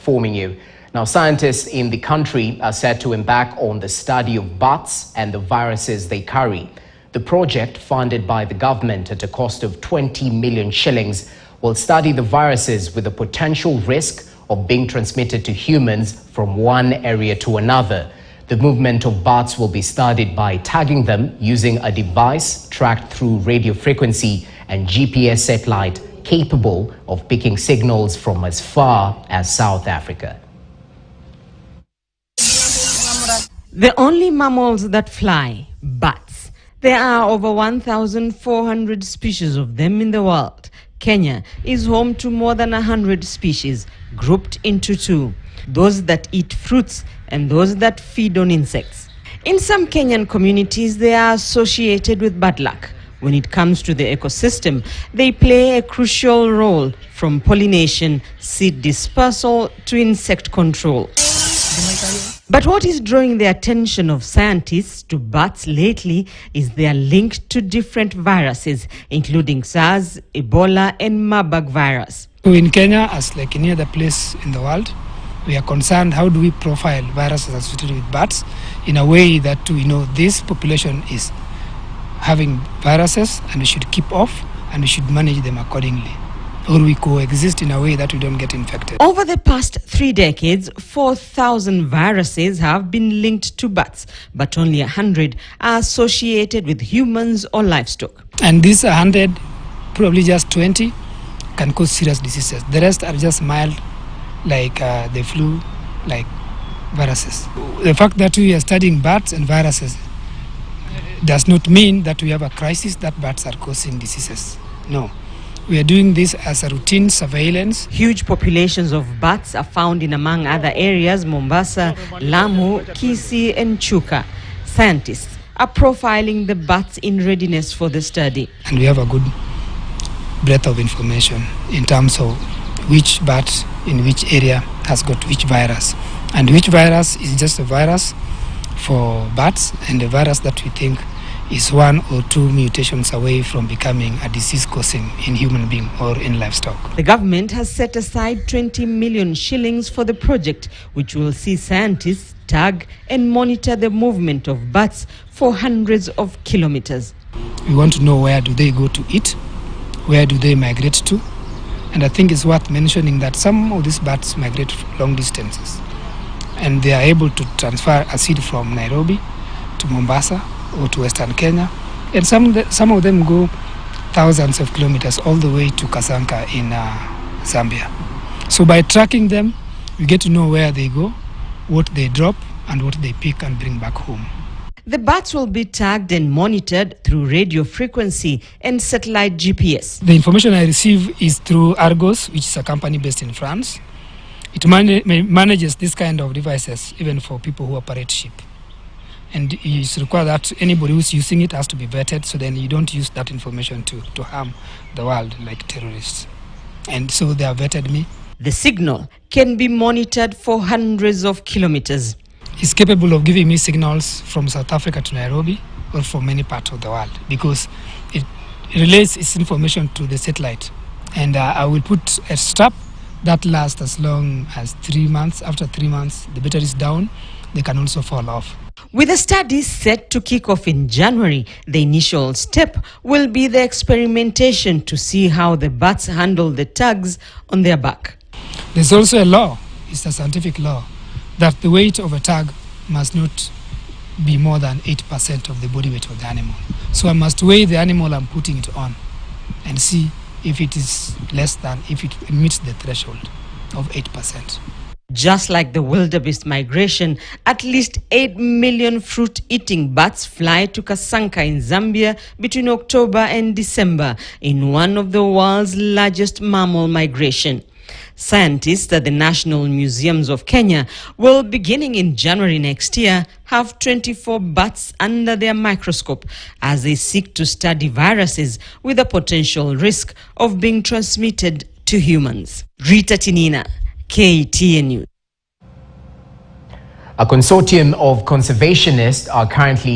Informing you. Now, scientists in the country are set to embark on the study of bats and the viruses they carry. The project, funded by the government at a cost of 20 million shillings, will study the viruses with the potential risk of being transmitted to humans from one area to another. The movement of bats will be studied by tagging them using a device tracked through radio frequency and GPS satellite capable of picking signals from as far as South Africa. The only mammals that fly, bats. There are over 1,400 species of them in the world. Kenya is home to more than 100 species, grouped into two: those that eat fruits and those that feed on insects. In some Kenyan communities, they are associated with bad luck. When it comes to the ecosystem, they play a crucial role, from pollination, seed dispersal to insect control. But what is drawing the attention of scientists to bats lately is their link to different viruses, including SARS, Ebola and Marburg virus. So in Kenya, as like any other place in the world, we are concerned how do we profile viruses associated with bats in a way that we know this population is having viruses and we should keep off and we should manage them accordingly, or we coexist in a way that we don't get infected. Over the past 3 decades, 4,000 viruses have been linked to bats, but only 100 are associated with humans or livestock. And these 100, probably just 20, can cause serious diseases. The rest are just mild, like the flu, like viruses. The fact that we are studying bats and viruses does not mean that we have a crisis that bats are causing diseases. No. We are doing this as a routine surveillance. Huge populations of bats are found in, among other areas, Mombasa, Lamu, Kisii and Chuka. Scientists are profiling the bats in readiness for the study. And we have a good breadth of information in terms of which bat in which area has got which virus. And which virus is just a virus for bats, and a virus that we think is 1 or 2 mutations away from becoming a disease causing in human being or in livestock. The government has set aside 20 million shillings for the project, which will see scientists tag and monitor the movement of bats for hundreds of kilometers. We want to know where do they go to eat, where do they migrate to, and I think it's worth mentioning that some of these bats migrate long distances, and they are able to transfer a seed from Nairobi to Mombasa or to Western Kenya, and some of them go thousands of kilometers all the way to Kasanka in Zambia. So by tracking them, we get to know where they go, what they drop, and what they pick and bring back home. The bats will be tagged and monitored through radio frequency and satellite GPS. The information I receive is through Argos, which is a company based in France. It manages this kind of devices even for people who operate ship. And it's required that anybody who's using it has to be vetted, so then you don't use that information to harm the world like terrorists. And so they have vetted me. The signal can be monitored for hundreds of kilometers. It's capable of giving me signals from South Africa to Nairobi or from many parts of the world, because it relays its information to the satellite. And I will put a strap that lasts as long as 3 months. After 3 months, the battery is down, they can also fall off. With the study set to kick off in January, the initial step will be the experimentation to see how the bats handle the tags on their back. There's also a law, it's a scientific law, that the weight of a tag must not be more than 8% of the body weight of the animal. So I must weigh the animal I'm putting it on and see if it is less than, if it meets the threshold of 8%. Just like the wildebeest migration, at least 8 million fruit-eating bats fly to Kasanka in Zambia between October and December in one of the world's largest mammal migration. Scientists at the National Museums of Kenya will, beginning in January next year, have 24 bats under their microscope as they seek to study viruses with a potential risk of being transmitted to humans. Rita Tinina, KTN News. A consortium of conservationists are currently